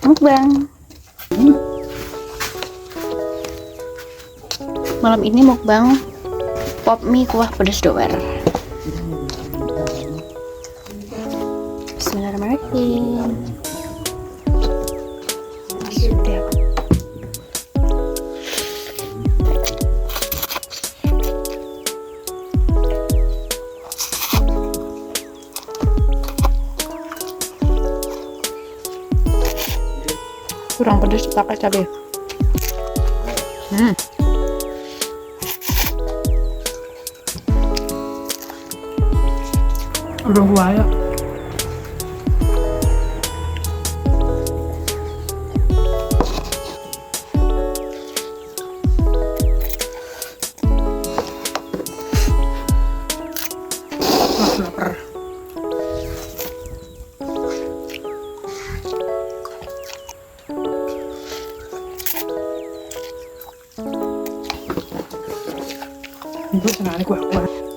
Mukbang. Malam ini mukbang pop mie kuah pedas doer. Bismillahirrahmanirrahim. Sudah. Kurang pedas pakai cabai. Udah gua ya. Lapar. Ibu senang nih kuah-kuah.